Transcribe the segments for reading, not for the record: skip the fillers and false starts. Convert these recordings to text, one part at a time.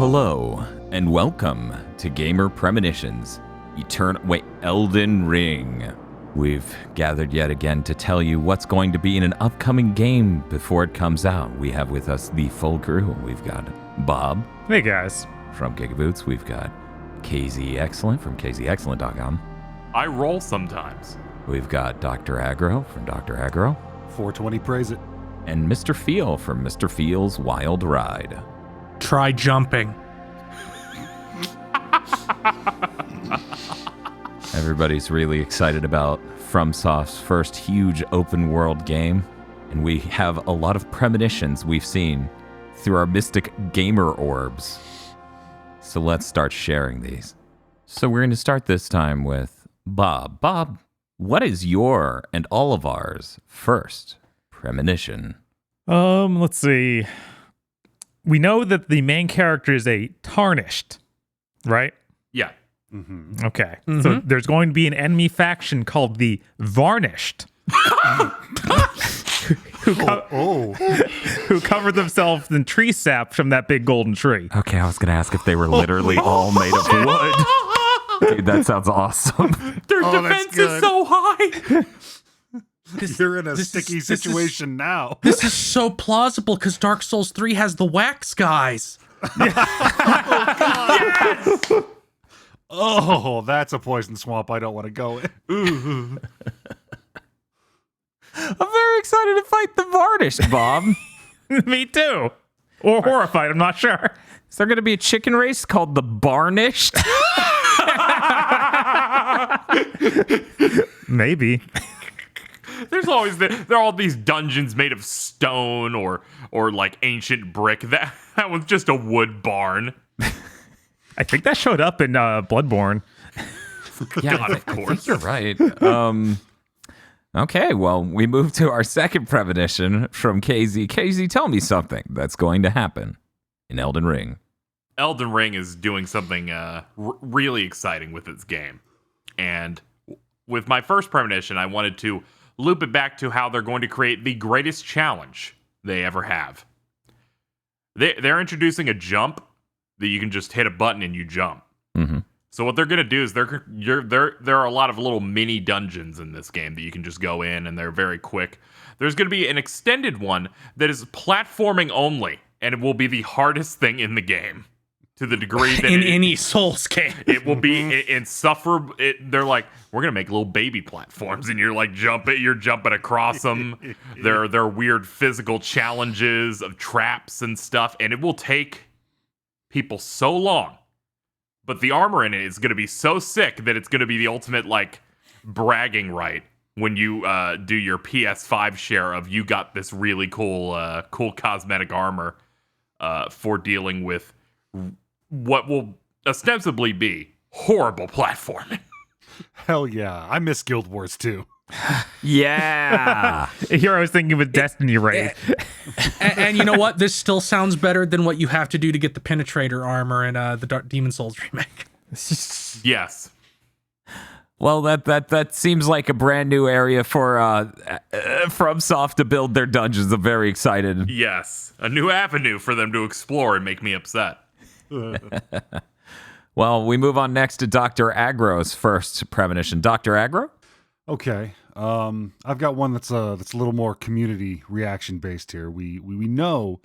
Hello, and welcome to Gamer Premonitions, Elden Ring. We've gathered yet again to tell you what's going to be in an upcoming game before it comes out. We have with us the full crew. We've got Bob. Hey guys. From GigaBoots. We've got KZ Excellent from KZExcellent.com. I roll sometimes. We've got Dr. Aggro from Dr. Aggro. 420 praise it. And Mr. Feel from Mr. Feel's Wild Ride. Try jumping. Everybody's really excited about FromSoft's first huge open world game, and we have a lot of premonitions we've seen through our mystic gamer orbs. So let's start sharing these. So we're going to start this time with Bob. Bob, what is your and all of ours first premonition? Let's see. We know that the main character is a Tarnished, right? Yeah. Mm-hmm. Okay. So there's going to be an enemy faction called the Varnished. who covered themselves in tree sap from that big golden tree. Okay, I was going to ask if they were literally all made of wood. Dude, that sounds awesome. Their defense is so high. You're in a sticky situation now. This is so plausible because Dark Souls 3 has the wax guys. Yes! Oh, that's a poison swamp I don't want to go in. I'm very excited to fight the Varnished, Bob. Me too. Or horrified, I'm not sure. Is there going to be a chicken race called the Varnished? Maybe. There's always there are all these dungeons made of stone or like ancient brick. That was just a wood barn. I think that showed up in Bloodborne. Yeah, God, of I course. think you're right. Okay, well, we move to our second premonition from KZ. KZ, tell me something that's going to happen in Elden Ring. Elden Ring is doing something really exciting with its game. And with my first premonition, I wanted to loop it back to how they're going to create the greatest challenge they ever have. They're introducing a jump that you can just hit a button and you jump. Mm-hmm. So what they're going to do is there are a lot of little mini dungeons in this game that you can just go in, and they're very quick. There's going to be an extended one that is platforming only, and it will be the hardest thing in the game. To the degree that any Souls game, it will be insufferable. They're like, we're gonna make little baby platforms, and you're jumping across them. There are weird physical challenges of traps and stuff, and it will take people so long. But the armor in it is gonna be so sick that it's gonna be the ultimate like bragging right when you do your PS5 share of you got this really cool cosmetic armor for dealing with what will ostensibly be horrible platforming. Hell yeah. I miss Guild Wars too. Yeah. Here I was thinking with Destiny Raid. and you know what? This still sounds better than what you have to do to get the Penetrator armor in the Demon Souls remake. Yes. Well, that seems like a brand new area for FromSoft to build their dungeons. I'm very excited. Yes. A new avenue for them to explore and make me upset. Well, we move on next to Dr. Aggro's first premonition. Dr. Aggro? Okay. I've got one that's a little more community reaction based here. We know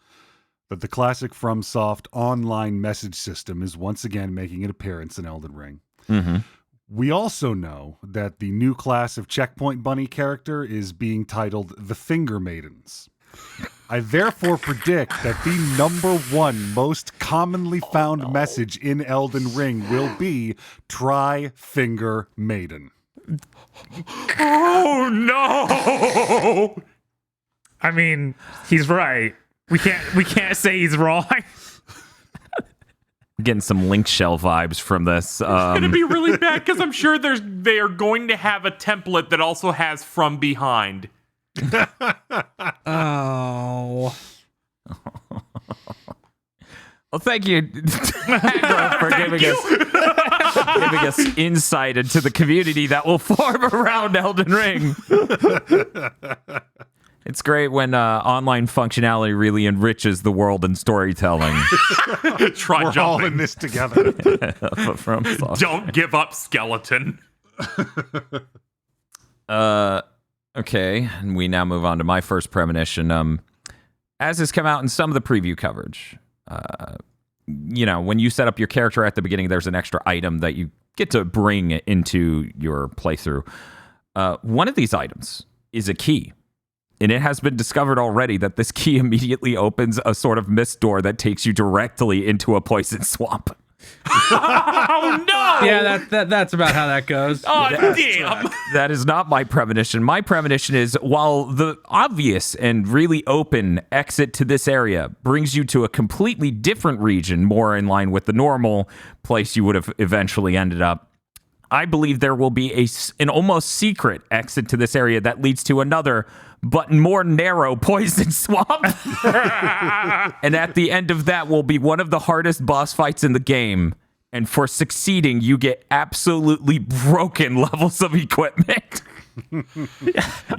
that the classic FromSoft online message system is once again making an appearance in Elden Ring. Mm-hmm. We also know that the new class of Checkpoint Bunny character is being titled the Finger Maidens. I therefore predict that the #1 most commonly found message in Elden Ring will be "Try Finger Maiden." Oh no! I mean, he's right. We can't say he's wrong. Getting some Link Shell vibes from this. It's gonna be really bad because I'm sure they are going to have a template that also has from behind. Oh. Well, thank you for giving us insight into the community that will form around Elden Ring. It's great when online functionality really enriches the world and storytelling. Try We're jumping. all in this together. FromSoft. Don't give up, skeleton. Okay, and we now move on to my first premonition. As has come out in some of the preview coverage, when you set up your character at the beginning, there's an extra item that you get to bring into your playthrough. One of these items is a key. And it has been discovered already that this key immediately opens a sort of mist door that takes you directly into a poison swamp. Oh no! Yeah, that's about how that goes. Oh damn! That is not my premonition. My premonition is, while the obvious and really open exit to this area brings you to a completely different region, more in line with the normal place you would have eventually ended up, I believe there will be an almost secret exit to this area that leads to another, but more narrow poison swamp. And at the end of that will be one of the hardest boss fights in the game. And for succeeding, you get absolutely broken levels of equipment.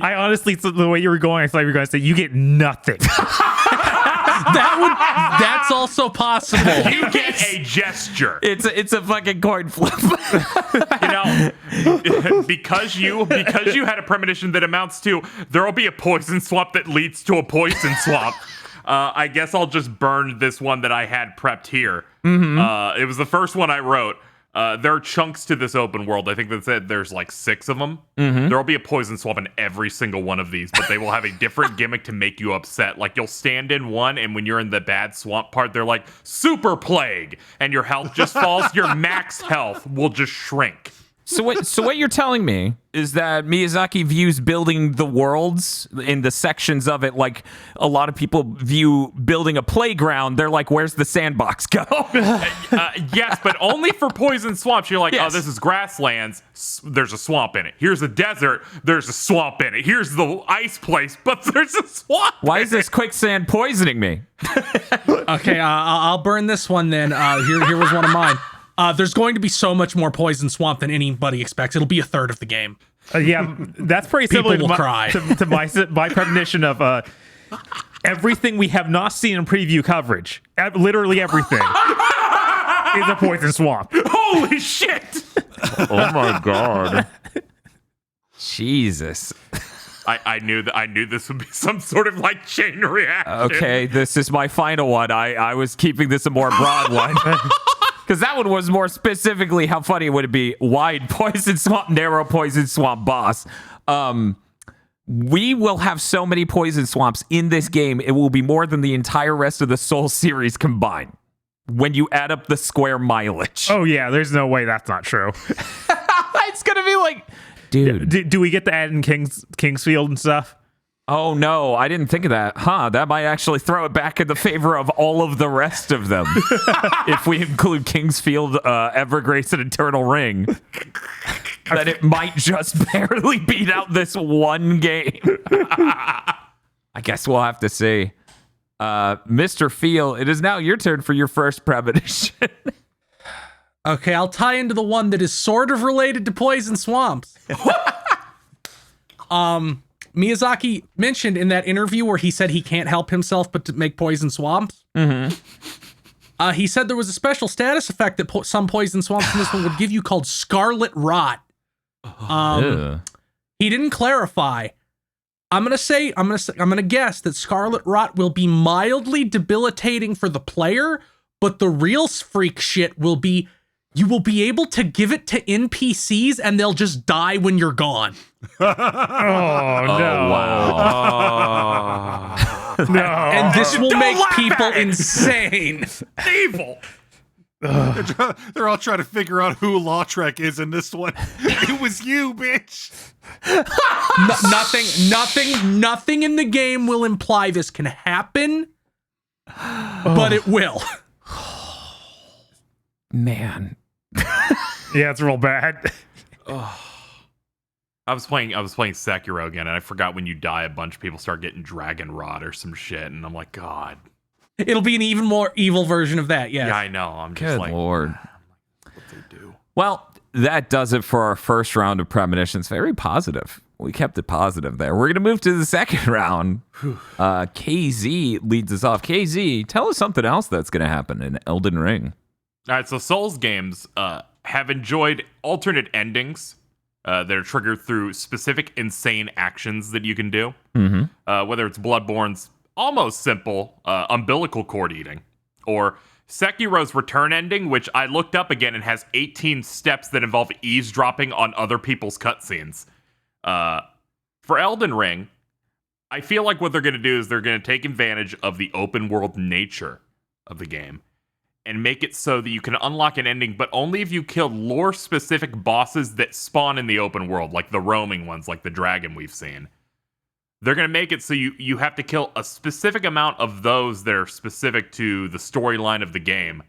I honestly, the way you were going, I thought you were going to say you get nothing. That's also possible. You get a gesture. It's a fucking coin flip. Because you had a premonition that amounts to there will be a poison swamp that leads to a poison swamp. I guess I'll just burn this one that I had prepped here. It was the first one I wrote. There are chunks to this open world. I think that said there's like 6 of them. There will be a poison swamp in every single one of these, but they will have a different gimmick to make you upset. Like you'll stand in one, and when you're in the bad swamp part, they're like super plague, and your health just falls. Your max health will just shrink. So what you're telling me is that Miyazaki views building the worlds in the sections of it like a lot of people view building a playground. They're like, where's the sandbox go? Yes, but only for poison swamps. You're like, Yes. oh, this is grasslands. There's a swamp in it. Here's a desert. There's a swamp in it. Here's the ice place, but there's a swamp. Why is this quicksand poisoning me? Okay, I'll burn this one then. Here was one of mine. There's going to be so much more poison swamp than anybody expects. It'll be a third of the game. Yeah, that's pretty People similar will to cry. my premonition of everything we have not seen in preview coverage. Literally everything is a poison swamp. Holy shit! Oh my god. Jesus. I knew this would be some sort of like chain reaction. Okay, this is my final one. I was keeping this a more broad one. Because that one was more specifically how funny would it be? Wide poison swamp, narrow poison swamp boss. We will have so many poison swamps in this game, it will be more than the entire rest of the Soul series combined. When you add up the square mileage. Oh yeah, there's no way that's not true. It's gonna be like, dude. Do we get to add in Kingsfield and stuff? Oh no, I didn't think of that. That might actually throw it back in the favor of all of the rest of them. If we include Kingsfield, Evergrace, and Eternal Ring. That it might just barely beat out this one game. I guess we'll have to see. Mr. Feel, it is now your turn for your first premonition. Okay, I'll tie into the one that is sort of related to poison swamps. Miyazaki mentioned in that interview where he said he can't help himself but to make poison swamps. He said there was a special status effect that some poison swamps in this one would give you called Scarlet Rot. He didn't clarify. I'm gonna guess that Scarlet Rot will be mildly debilitating for the player, but the real freak shit will be you will be able to give it to NPCs and they'll just die when you're gone. Oh no! Wow. No! And this will make people insane. Evil. They're all trying to figure out who Lautrec is in this one. It was you, bitch. Nothing in the game will imply this can happen, but it will. Man. Yeah, it's real bad. I was playing Sekiro again, and I forgot when you die, a bunch of people start getting dragon rot or some shit, and I'm like, God. It'll be an even more evil version of that. Yes. Yeah, I know. I'm just Good like, Lord. what they do. Well, that does it for our first round of premonitions. Very positive. We kept it positive there. We're going to move to the second round. KZ leads us off. KZ, tell us something else that's going to happen in Elden Ring. All right, so Souls games have enjoyed alternate endings that are triggered through specific insane actions that you can do. Whether it's Bloodborne's almost simple umbilical cord eating, or Sekiro's return ending, which I looked up again and has 18 steps that involve eavesdropping on other people's cutscenes. For Elden Ring, I feel like what they're going to do is they're going to take advantage of the open world nature of the game and make it so that you can unlock an ending, but only if you kill lore-specific bosses that spawn in the open world, like the roaming ones, like the dragon we've seen. They're going to make it so you have to kill a specific amount of those that are specific to the storyline of the game,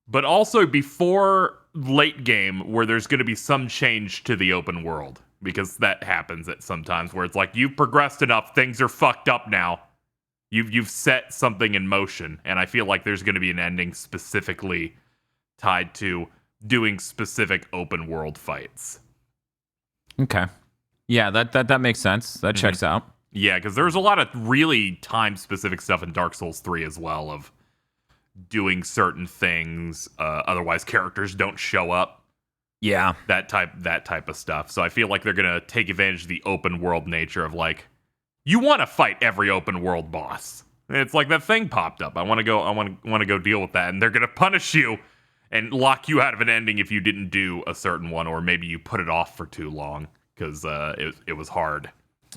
but also before late game where there's going to be some change to the open world, because that happens at sometimes where it's like, you've progressed enough, things are fucked up now. You've set something in motion, and I feel like there's going to be an ending specifically tied to doing specific open world fights. Okay. Yeah, that makes sense. That checks out. Yeah, because there's a lot of really time-specific stuff in Dark Souls 3 as well, of doing certain things, otherwise characters don't show up. Yeah. That type of stuff. So I feel like they're going to take advantage of the open world nature of, like, you want to fight every open world boss. It's like that thing popped up. I want to go deal with that, and they're going to punish you and lock you out of an ending if you didn't do a certain one, or maybe you put it off for too long because it was hard.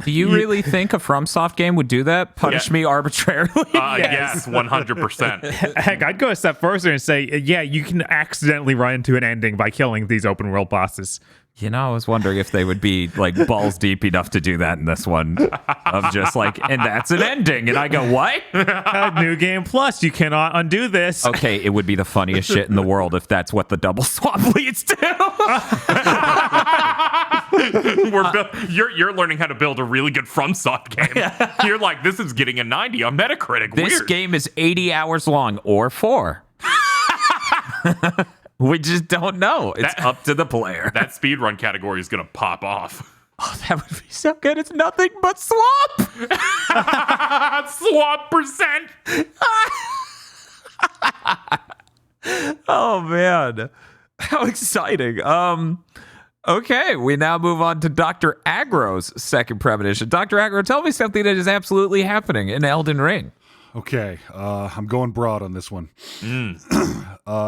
Do you really think a FromSoft game would do that? Punish me arbitrarily? Yes, 100%. Heck, I'd go a step further and say, yeah, you can accidentally run into an ending by killing these open world bosses. You know, I was wondering if they would be like balls deep enough to do that in this one. Of just like, and that's an ending. And I go, what? New Game Plus, you cannot undo this. Okay, it would be the funniest shit in the world if that's what the double swap leads to. You're learning how to build a really good FromSoft game. You're like, this is getting a 90 on Metacritic. This Weird. game is 80 hours long or 4. We just don't know. It's up to the player. That speedrun category is going to pop off. Oh, that would be so good. It's nothing but swap. Swap percent. Oh, man. How exciting. Okay, we now move on to Dr. Agro's second premonition. Dr. Agro, tell me something that is absolutely happening in Elden Ring. Okay, I'm going broad on this one.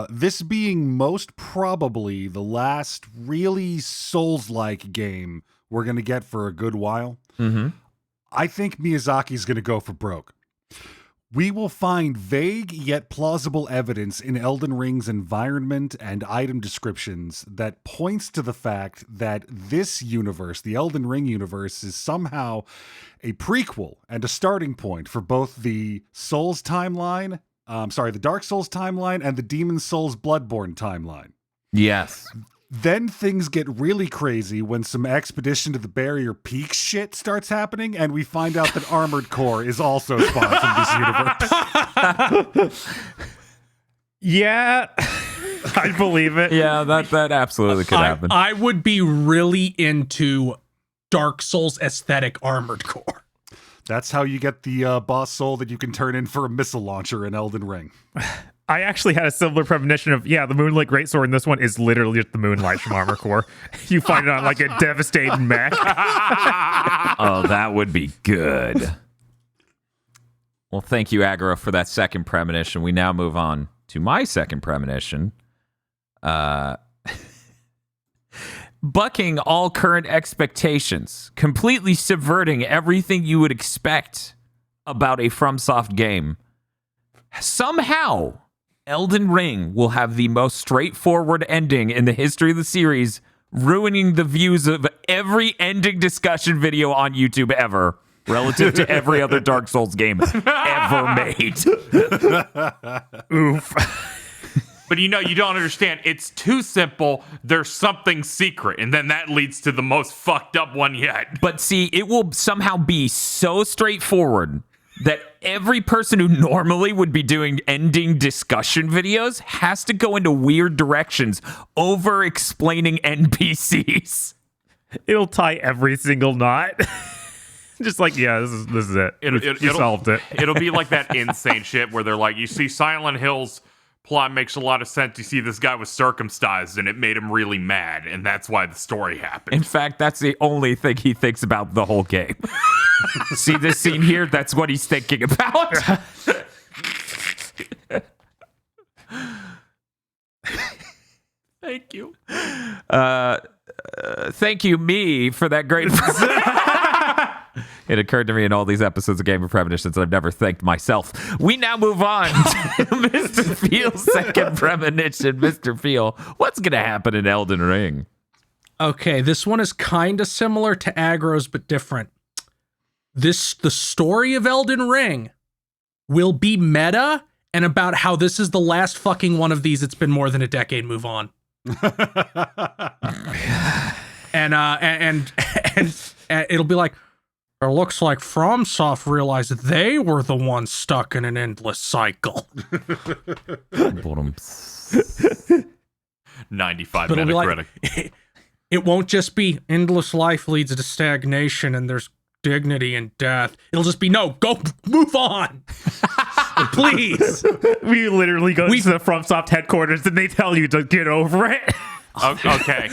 This being most probably the last really Souls-like game we're going to get for a good while, I think Miyazaki's going to go for broke. We will find vague yet plausible evidence in Elden Ring's environment and item descriptions that points to the fact that this universe, the Elden Ring universe, is somehow a prequel and a starting point for both the Souls timeline, the Dark Souls timeline and the Demon Souls Bloodborne timeline. Yes. Then things get really crazy when some Expedition to the Barrier Peak shit starts happening, and we find out that Armored Core is also spawned from this universe. Yeah, I believe it. Yeah, that absolutely could happen. I would be really into Dark Souls aesthetic Armored Core. That's how you get the boss soul that you can turn in for a missile launcher in Elden Ring. I actually had a similar premonition of, the Moonlight Greatsword in this one is literally just the Moonlight from Armored Core. You find it on like a devastating mech. Oh, that would be good. Well, thank you, Agro, for that second premonition. We now move on to my second premonition. Bucking all current expectations, completely subverting everything you would expect about a FromSoft game. Somehow, Elden Ring will have the most straightforward ending in the history of the series, ruining the views of every ending discussion video on YouTube ever, relative to every other Dark Souls game ever made. Oof. But you don't understand. It's too simple. There's something secret, and then that leads to the most fucked up one yet. But see, it will somehow be so straightforward that every person who normally would be doing ending discussion videos has to go into weird directions over explaining NPCs. It'll tie every single knot. Just like, yeah, this is it. You solved it. It'll be like that insane shit where they're like, you see Silent Hill's plot makes a lot of sense. You see this guy was circumcised and it made him really mad, and that's why the story happened. In fact, that's the only thing he thinks about the whole game. See this scene here? That's what he's thinking about. Thank you. Thank you, me, for that great. It occurred to me in all these episodes of Gamer Premonitions that I've never thanked myself. We now move on to Mr. Feel's second premonition. Mr. Feel, what's going to happen in Elden Ring? Okay, this one is kind of similar to Aggro's, but different. The story of Elden Ring will be meta and about how this is the last fucking one of these. It's been more than a decade. Move on. and it'll be like, it looks like FromSoft realized that they were the ones stuck in an endless cycle. 95 But it'll be Metacritic. like, it won't just be endless life leads to stagnation and there's dignity in death. It'll just be, no, go move on. Please. We literally go to the FromSoft headquarters and they tell you to get over it. Okay.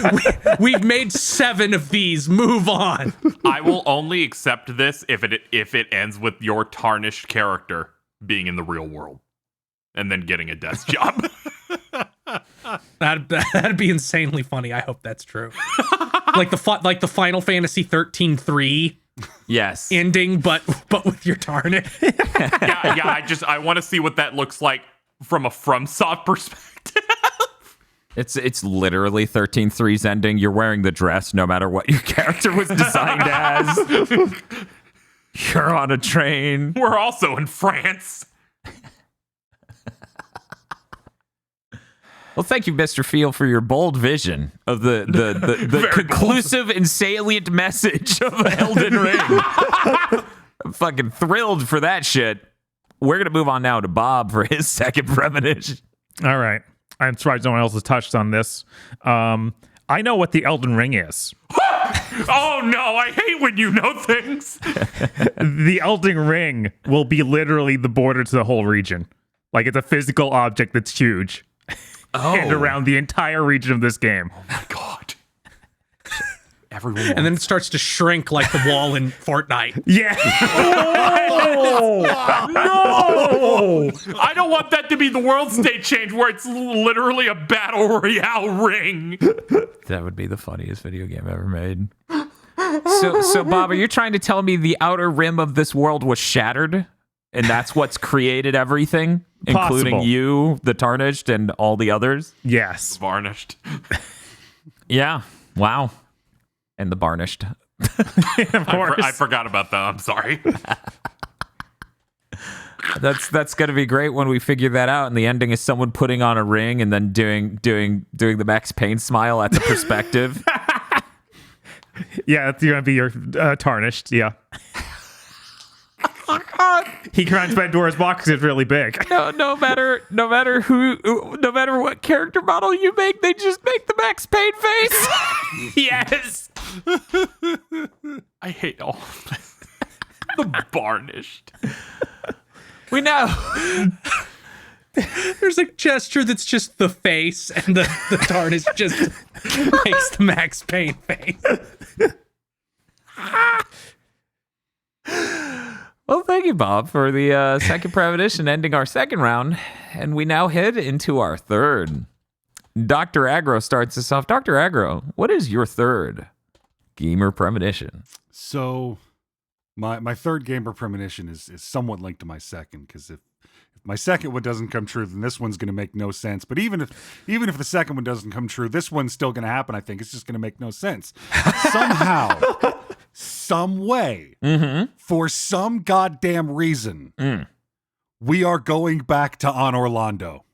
We've made 7 of these. Move on. I will only accept this if it ends with your Tarnished character being in the real world and then getting a desk job. That'd be insanely funny. I hope that's true. like the Final Fantasy 13-3 Yes. ending, but with your Tarnished. yeah. I want to see what that looks like from a FromSoft perspective. It's literally 13-3's ending. You're wearing the dress no matter what your character was designed as. You're on a train. We're also in France. Well, thank you, Mr. Feel, for your bold vision of the conclusive and salient message of Elden Ring. I'm fucking thrilled for that shit. We're going to move on now to Bob for his second premonition. All right. I'm surprised no one else has touched on this. I know what the Elden Ring is. Oh, no. I hate when you know things. The Elden Ring will be literally the border to the whole region. Like, it's a physical object that's huge. And around the entire region of this game. Oh, my God. Everyone And then it starts to shrink like the wall in Fortnite. Yeah. No! I don't want that to be the world state change where it's literally a battle royale ring. That would be the funniest video game ever made. So Bob, are you trying to tell me the outer rim of this world was shattered? And that's what's created everything? Including Possible. you, the Tarnished, and all the others? Yes. Varnished. Yeah. Wow. And the Varnished. Of course. I forgot about that. I'm sorry. That's gonna be great when we figure that out. And the ending is someone putting on a ring and then doing the Max Payne smile at the perspective. Yeah, that's gonna be your Tarnished. Yeah. He climbs Pandora's box. It's really big. No matter what character model you make, they just make the Max Payne face. Yes. I hate all of this. The Varnished. We know. There's a gesture that's just the face, and the Tarnished just makes the Max Payne face. Well, thank you, Bob, for the second premonition ending our second round. And we now head into our third. Dr. Aggro starts us off. Dr. Aggro, what is your third gamer premonition? So my third gamer premonition is somewhat linked to my second, because if my second one doesn't come true, then this one's going to make no sense. But even if the second one doesn't come true, this one's still going to happen. I think it's just going to make no sense. Somehow, some way, for some goddamn reason, we are going back to On Orlando.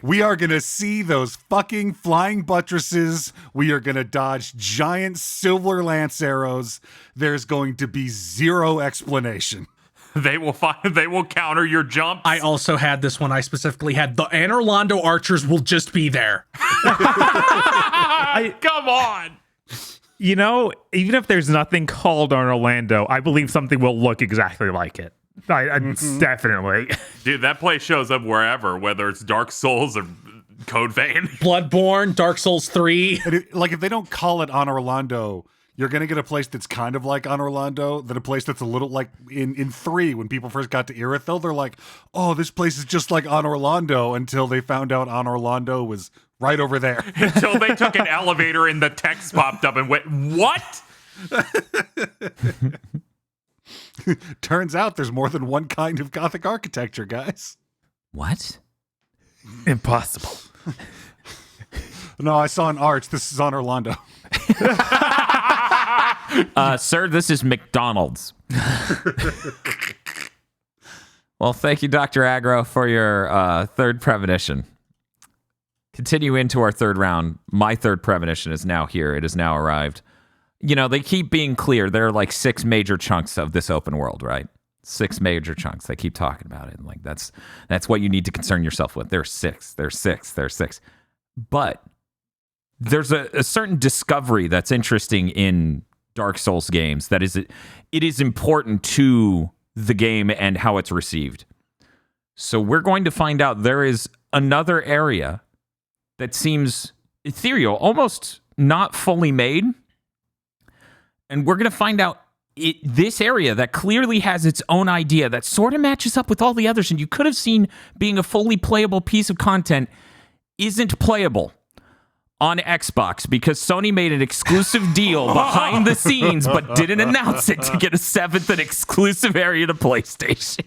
We are going to see those fucking flying buttresses. We are going to dodge giant silver lance arrows. There's going to be zero explanation. They will counter your jumps. I also had this one. I specifically had the Orlando archers will just be there. Come on. You know, even if there's nothing called on Orlando, I believe something will look exactly like it. Definitely. Dude, that place shows up wherever, whether it's Dark Souls or Code Vein. Bloodborne, Dark Souls 3. And if they don't call it on Orlando, you're going to get a place that's kind of like on Orlando, then a place that's a little like in 3, when people first got to Irithyll, they're like, oh, this place is just like on Orlando, until they found out on Orlando was right over there. Until they took an elevator and the text popped up and went, what? Turns out there's more than one kind of Gothic architecture, guys. What? Impossible. No, I saw an arch. This is on Orlando. Sir, this is McDonald's. Well, thank you, Dr. Agro, for your third premonition. Continue into our third round. My third premonition is now here. It has now arrived. You know, they keep being clear. There are like 6 major chunks of this open world, right? 6 major chunks. They keep talking about it. And like that's what you need to concern yourself with. There's 6. There's 6. There's 6. But there's a certain discovery that's interesting in Dark Souls games that it is important to the game and how it's received. So we're going to find out there is another area that seems ethereal, almost not fully made. And we're going to find out this area that clearly has its own idea that sort of matches up with all the others, and you could have seen being a fully playable piece of content, isn't playable on Xbox because Sony made an exclusive deal behind the scenes but didn't announce it to get a 7th and exclusive area to PlayStation.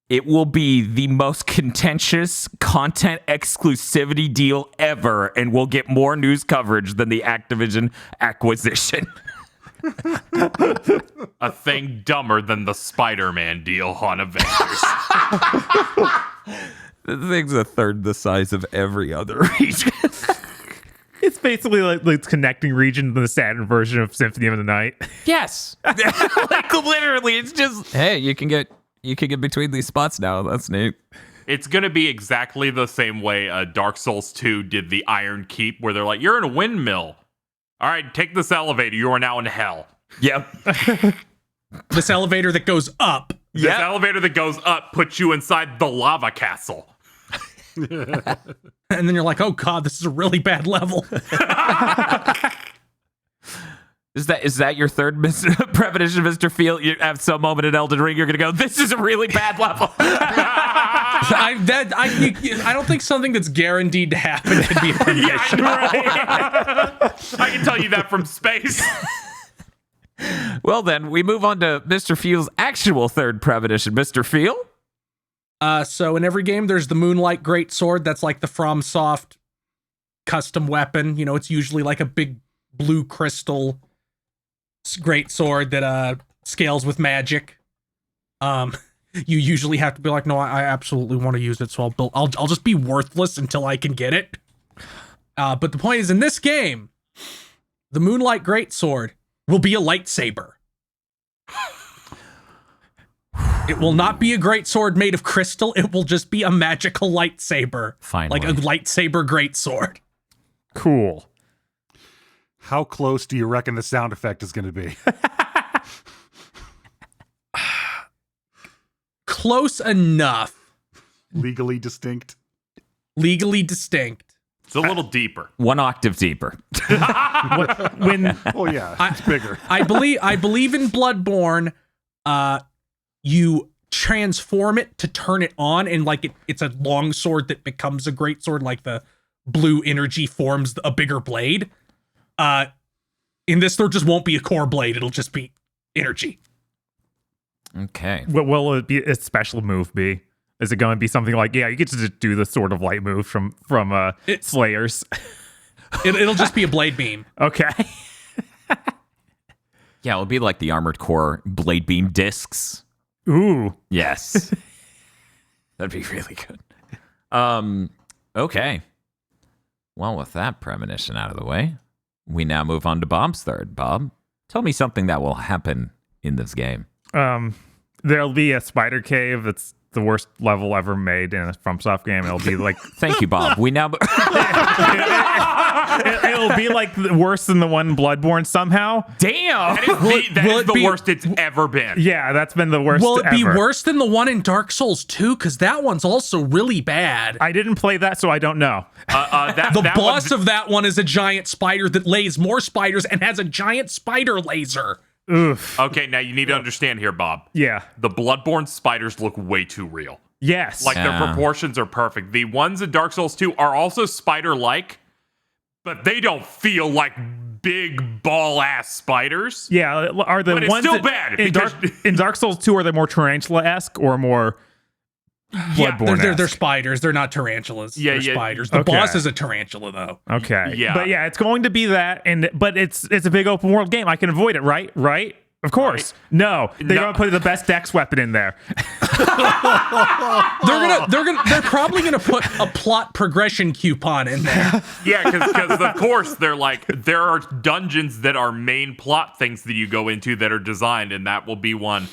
It will be the most contentious content exclusivity deal ever, and we'll get more news coverage than the Activision acquisition. A thing dumber than the Spider-Man deal on Avengers. The thing's a third the size of every other region. It's basically like the connecting region to the Saturn version of Symphony of the Night. Yes. Like literally, it's just, hey, you can get between these spots now. That's neat. It's going to be exactly the same way Dark Souls 2 did the Iron Keep, where they're like, you're in a windmill. All right, take this elevator. You are now in hell. Yep. This elevator that goes up. This elevator that goes up puts you inside the lava castle. And then you're like, oh god, this is a really bad level. Is that your third premonition, Mr. Field? You have some moment in Elden Ring, you're going to go, this is a really bad level. I don't think something that's guaranteed to happen can be a premonition. I can tell you that from space. Well, then, we move on to Mr. Field's actual third premonition. Mr. Field? So in every game, there's the Moonlight Greatsword. That's like the FromSoft custom weapon. You know, it's usually like a big blue crystal greatsword that scales with magic. You usually have to be like, no, I absolutely want to use it, so I'll just be worthless until I can get it. But the point is, in this game, the Moonlight Greatsword will be a lightsaber. It will not be a greatsword made of crystal. It will just be a magical lightsaber. Finally. Like a lightsaber greatsword. Cool. How close do you reckon the sound effect is going to be? Close enough. Legally distinct? Legally distinct. It's a little deeper. 1 octave deeper. When Oh yeah, it's bigger. I believe in Bloodborne, you transform it to turn it on, and like it's a long sword that becomes a great sword, like the blue energy forms a bigger blade. In this, there just won't be a core blade, it'll just be energy. Okay. what will it be? A special move be? Is it going to be something like, yeah, you get to just do the sort of light move from Slayers? It'll just be a blade beam. Okay. Yeah, it'll be like the Armored Core blade beam discs. Ooh. Yes. That'd be really good. Okay. Well, with that premonition out of the way, we now move on to Bob's third. Bob, tell me something that will happen in this game. There'll be a spider cave that's the worst level ever made in a FromSoft game. It'll be like Thank you, Bob. We now it'll be like worse than the one in Bloodborne somehow. damn. That is the worst it's ever been. Yeah, that's been the worst. Will it be ever. worse than the one in Dark Souls 2? Because that one's also really bad. I didn't play that, so I don't know. The boss of that one is a giant spider that lays more spiders and has a giant spider laser. Oof. Okay, now you need to understand here, Bob. Yeah. The Bloodborne spiders look way too real. Yes. Like, their Yeah. proportions are perfect. The ones in Dark Souls 2 are also spider-like, but they don't feel like big ball-ass spiders. yeah. Are the But it's ones still that- bad, in because- in Dark Souls 2? Are they more tarantula-esque or more Bloodborne? They're spiders. They're not tarantulas. Yeah, they're yeah. spiders. The Okay. boss is a tarantula, though. Okay. Yeah. But yeah, it's going to be that, but it's a big open world game. I can avoid it, right? Right? Of course. No, they're No. gonna put the best dex weapon in there. They're probably gonna put a plot progression coupon in there. Yeah, because of course there are dungeons that are main plot things that you go into that are designed, and that will be one.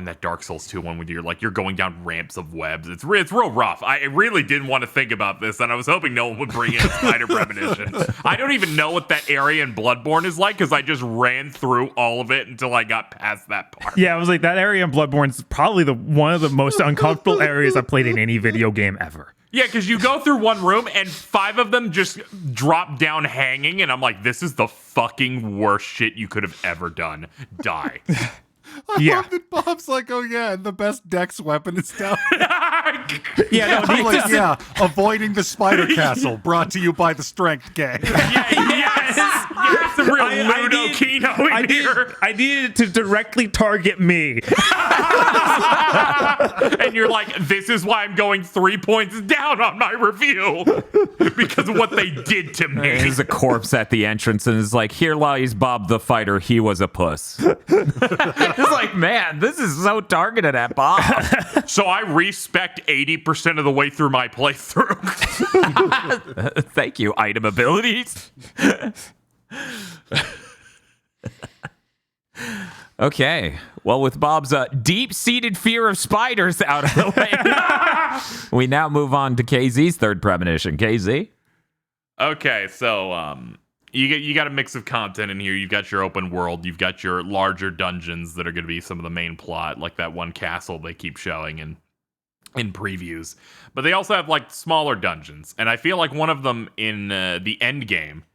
That Dark Souls 2 one when you're going down ramps of webs. It's real rough. I really didn't want to think about this, and I was hoping no one would bring in a Spider Premonition. I don't even know what that area in Bloodborne is like because I just ran through all of it until I got past that part. Yeah, I was like, that area in Bloodborne is probably one of the most uncomfortable areas I've played in any video game ever. Yeah, because you go through one room and 5 of them just drop down hanging, and I'm like, this is the fucking worst shit you could have ever done. Die. Yeah. love that Bob's like, oh yeah, and the best dex weapon is down. Yeah, no, I'm like, yeah, avoiding the spider castle, brought to you by the Strength Gang. Yes, a real Ludo Kino in here. I needed to directly target me. And you're like, this is why I'm going 3 points down on my review. Because of what they did to me. There's a corpse at the entrance, and it's like, here lies Bob the fighter. He was a puss. It's like, man, this is so targeted at Bob. So I respect 80% of the way through my playthrough. Thank you, item abilities. Okay. Well, with Bob's deep-seated fear of spiders out of the way, we now move on to KZ's third premonition. KZ? Okay, so you got a mix of content in here. You've got your open world. You've got your larger dungeons that are going to be some of the main plot, like that one castle they keep showing in previews. But they also have like smaller dungeons, and I feel like one of them in the end game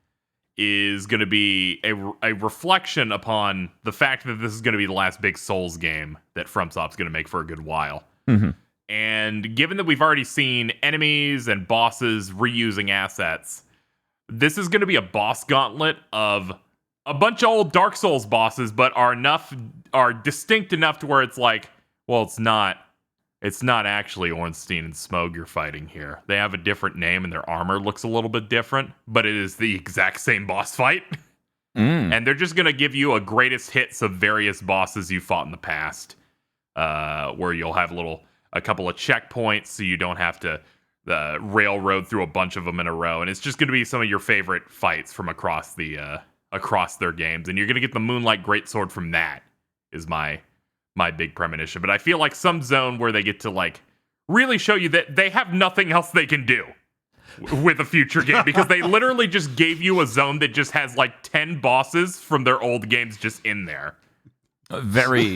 is going to be a reflection upon the fact that this is going to be the last big Souls game that FromSoft's going to make for a good while. Mm-hmm. And given that we've already seen enemies and bosses reusing assets, this is going to be a boss gauntlet of a bunch of old Dark Souls bosses, but are distinct enough to where it's like, well, it's not actually Ornstein and Smough you're fighting here. They have a different name and their armor looks a little bit different, but it is the exact same boss fight. And they're just going to give you a greatest hits of various bosses you fought in the past, where you'll have a couple of checkpoints so you don't have to railroad through a bunch of them in a row. And it's just going to be some of your favorite fights from across their games. And you're going to get the Moonlight Greatsword from that, is my big premonition. But I feel like some zone where they get to like really show you that they have nothing else they can do with a future game, because they literally just gave you a zone that just has like 10 bosses from their old games just in there. Very,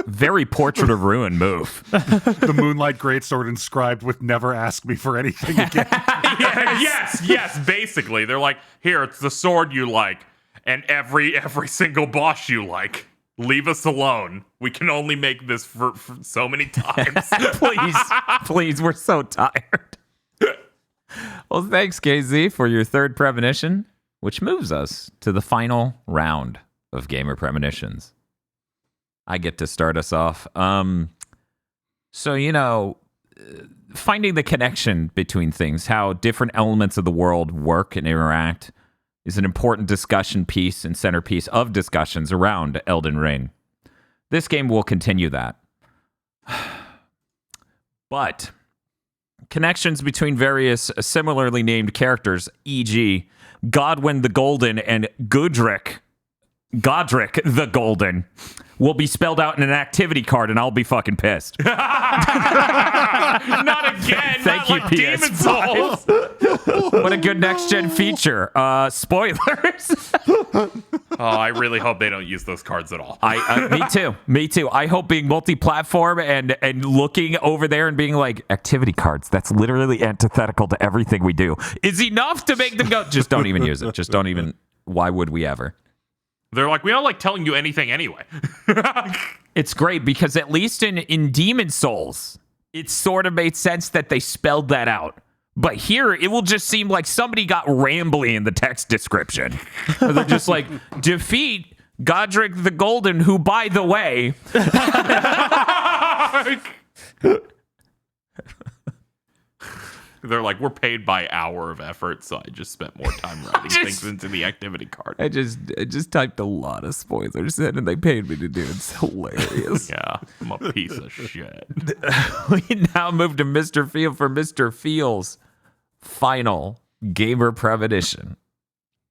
very Portrait of Ruin move. The Moonlight Greatsword inscribed with "Never ask me for anything again." Yes, basically. They're like, here, it's the sword you like, and every single boss you like. Leave us alone. We can only make this for so many times. Please, we're so tired. Well, thanks, KZ, for your third premonition, which moves us to the final round of Gamer Premonitions. I get to start us off. So, finding the connection between things, how different elements of the world work and interact, is an important discussion piece and centerpiece of discussions around Elden Ring. This game will continue that. But connections between various similarly named characters, e.g., Godwyn the Golden and Gudrick, Godric the Golden will be spelled out in an activity card, and I'll be fucking pissed. Not again. Thank not you, like Demon PS5. Souls. What a good next-gen feature. Spoilers. Oh, I really hope they don't use those cards at all. Me too. I hope being multi-platform and looking over there and being like, activity cards, that's literally antithetical to everything we do, is enough to make them go, just don't even use it. Just don't even, why would we ever? They're like, we don't like telling you anything anyway. It's great because at least in Demon Souls, it sort of made sense that they spelled that out. But here, it will just seem like somebody got rambly in the text description. They're just like, defeat Godric the Golden, who, by the way... They're like, we're paid by hour of effort, so I just spent more time writing things into the activity card. I just typed a lot of spoilers in, and they paid me to do it. It's hilarious. Yeah, I'm a piece of shit. We now move to Mr. Field for Mr. Field's final Gamer Premonition.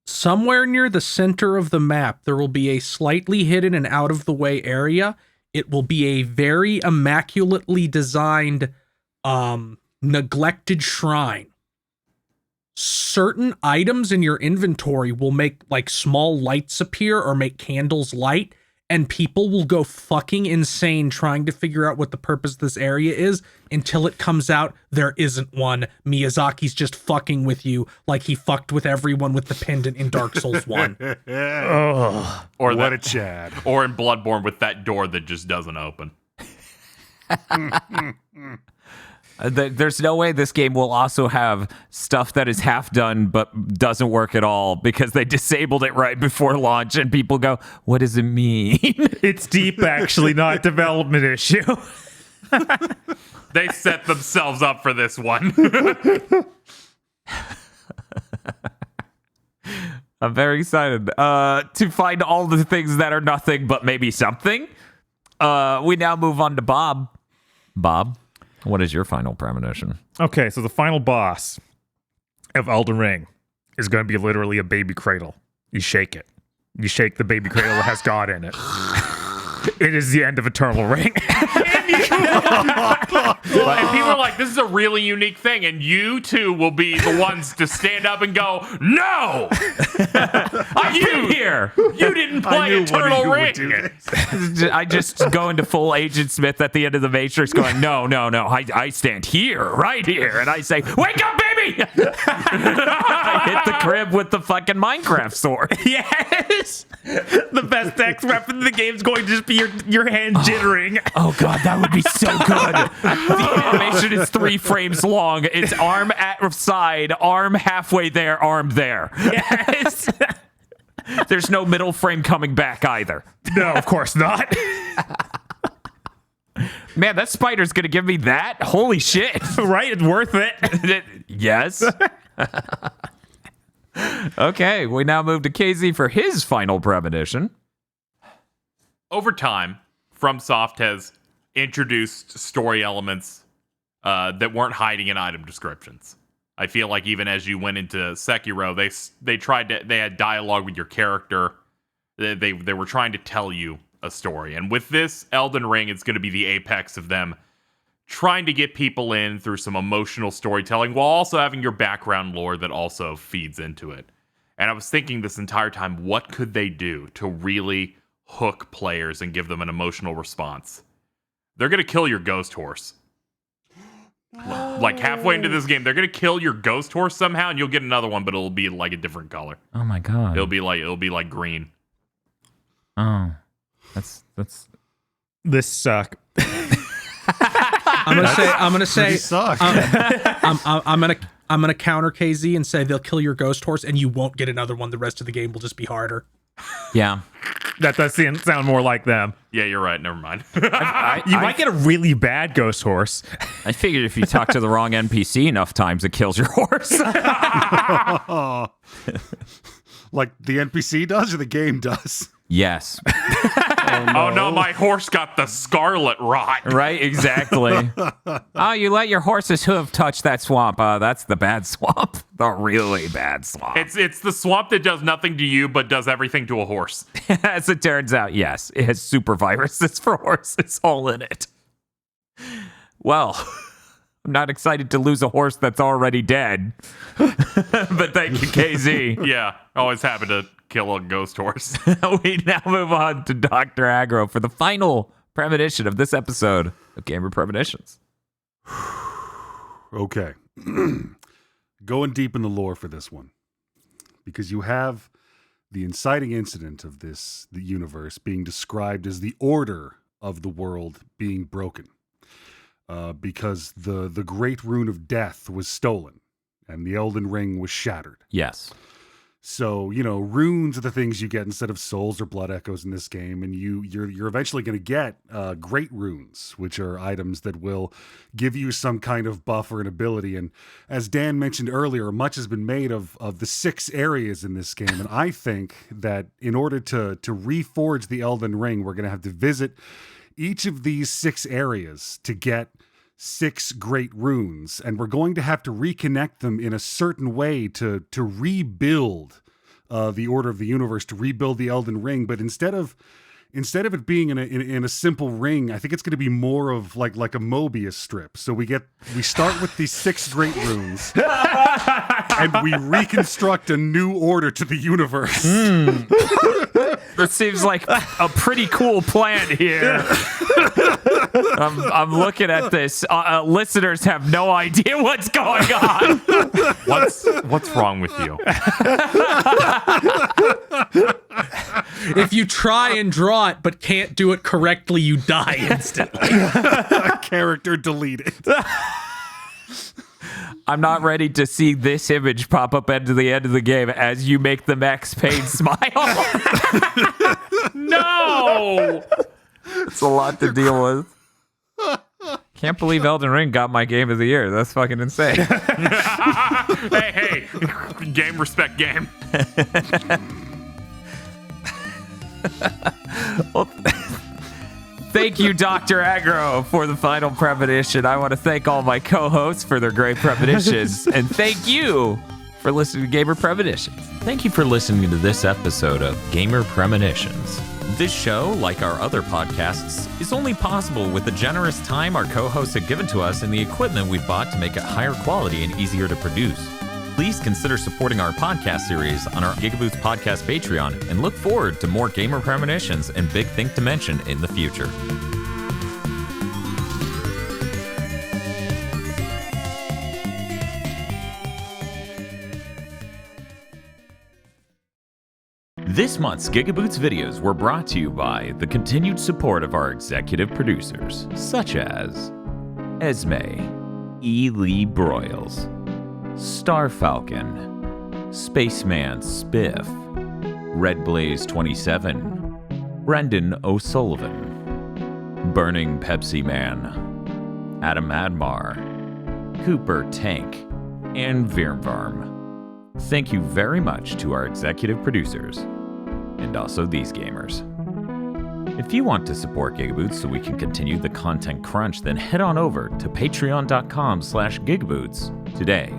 Somewhere near the center of the map, there will be a slightly hidden and out-of-the-way area. It will be a very immaculately designed, neglected shrine. Certain items in your inventory will make like small lights appear or make candles light, and people will go fucking insane trying to figure out what the purpose of this area is until it comes out there isn't one. Miyazaki's just fucking with you like he fucked with everyone with the pendant in Dark Souls 1. Oh, Or What that, a Chad. or in Bloodborne with that door that just doesn't open. There's no way this game will also have stuff that is half done but doesn't work at all because they disabled it right before launch and people go, what does it mean? it's deep, actually, not a development issue. They set themselves up for this one. I'm very excited to find all the things that are nothing but maybe something. We now move on to Bob. Bob, what is your final premonition? Okay, so the final boss of Elden Ring is going to be literally a baby cradle. You shake it. You shake the baby cradle that has God in it. It is the end of Eternal Ring. And people are like, this is a really unique thing, and you two will be the ones to stand up and go, no! I've been here! You didn't play Eternal Ring! I just go into full Agent Smith at the end of the Matrix going, no, I stand here, right here, and I say, wake up, baby! I hit the crib with the fucking Minecraft sword. Yes! The best X weapon in the game is going to just be your hand jittering. Oh god, that would be so good. The animation is 3 frames long. It's arm at side, arm halfway there, arm there. Yes! There's no middle frame coming back either. No, of course not. Man, that spider's gonna give me that? Holy shit. Right? It's worth it. Yes. Okay, we now move to KZ for his final premonition. Over time, FromSoft has introduced story elements that weren't hiding in item descriptions. I feel like even as you went into Sekiro, they had dialogue with your character. They were trying to tell you a story. And with this Elden Ring, it's going to be the apex of them trying to get people in through some emotional storytelling while also having your background lore that also feeds into it. And I was thinking this entire time, what could they do to really hook players and give them an emotional response? They're going to kill your ghost horse. Like halfway into this game, they're going to kill your ghost horse somehow, and you'll get another one, but it'll be like a different color. Oh my god. It'll be like green. Oh. That's This suck. I'm gonna say suck. I'm gonna counter KZ and say they'll kill your ghost horse and you won't get another one. The rest of the game will just be harder. yeah. That does sound more like them. Yeah, you're right. Never mind. You might get a really bad ghost horse. I figured if you talk to the wrong NPC enough times, it kills your horse. Like the NPC does or the game does? Yes. Oh no, my horse got the Scarlet Rot. Right, exactly. Oh, you let your horse's hoof touch that swamp. That's the bad swamp. The really bad swamp. It's the swamp that does nothing to you but does everything to a horse. As it turns out, yes, it has super viruses for horses all in it. Well, I'm not excited to lose a horse that's already dead. But thank you, KZ. Yeah, always happy to kill a ghost horse. We now move on to Dr. Aggro for the final premonition of this episode of Gamer Premonitions. Okay. Going deep in the lore for this one. Because you have the inciting incident of the universe being described as the order of the world being broken. Because the great rune of death was stolen and the Elden Ring was shattered. Yes. So, runes are the things you get instead of souls or blood echoes in this game, and you're eventually going to get great runes, which are items that will give you some kind of buff or an ability. And as Dan mentioned earlier, much has been made of the 6 areas in this game, and I think that in order to reforge the Elden Ring, we're going to have to visit each of these 6 areas to get 6 great runes, and we're going to have to reconnect them in a certain way to rebuild the order of the universe, to rebuild the Elden Ring. But instead of it being in a simple ring, I think it's going to be more of like a Mobius strip. So we start with these 6 great runes, and we reconstruct a new order to the universe. That seems like a pretty cool plan here. I'm looking at this. Listeners have no idea what's going on. What's wrong with you? If you try and draw it but can't do it correctly, you die instantly. Character deleted. I'm not ready to see this image pop up into the end of the game as you make the Max Payne smile. No! It's a lot to deal with. Can't believe Elden Ring got my game of the year. That's fucking insane. Hey, game respect game. Well, thank you, Dr. Aggro, for the final premonition. I want to thank all my co-hosts for their great premonitions, and thank you for listening to Gamer Premonitions. Thank you for listening to this episode of Gamer Premonitions. This show, like our other podcasts, is only possible with the generous time our co-hosts have given to us and the equipment we've bought to make it higher quality and easier to produce. Please consider supporting our podcast series on our GigaBoots podcast Patreon and look forward to more Gamer Premonitions and Big Think to Mention in the future. This month's GigaBoots videos were brought to you by the continued support of our executive producers, such as Esme, E. Lee Broyles, Starfalcon, Spaceman Spiff, Red Blaze 27, Brendan O'Sullivan, Burning Pepsi Man, Adam Admar, Cooper Tank, and Virmvarm. Thank you very much to our executive producers, and also these gamers. If you want to support GigaBoots so we can continue the content crunch, then head on over to patreon.com/GigaBoots today.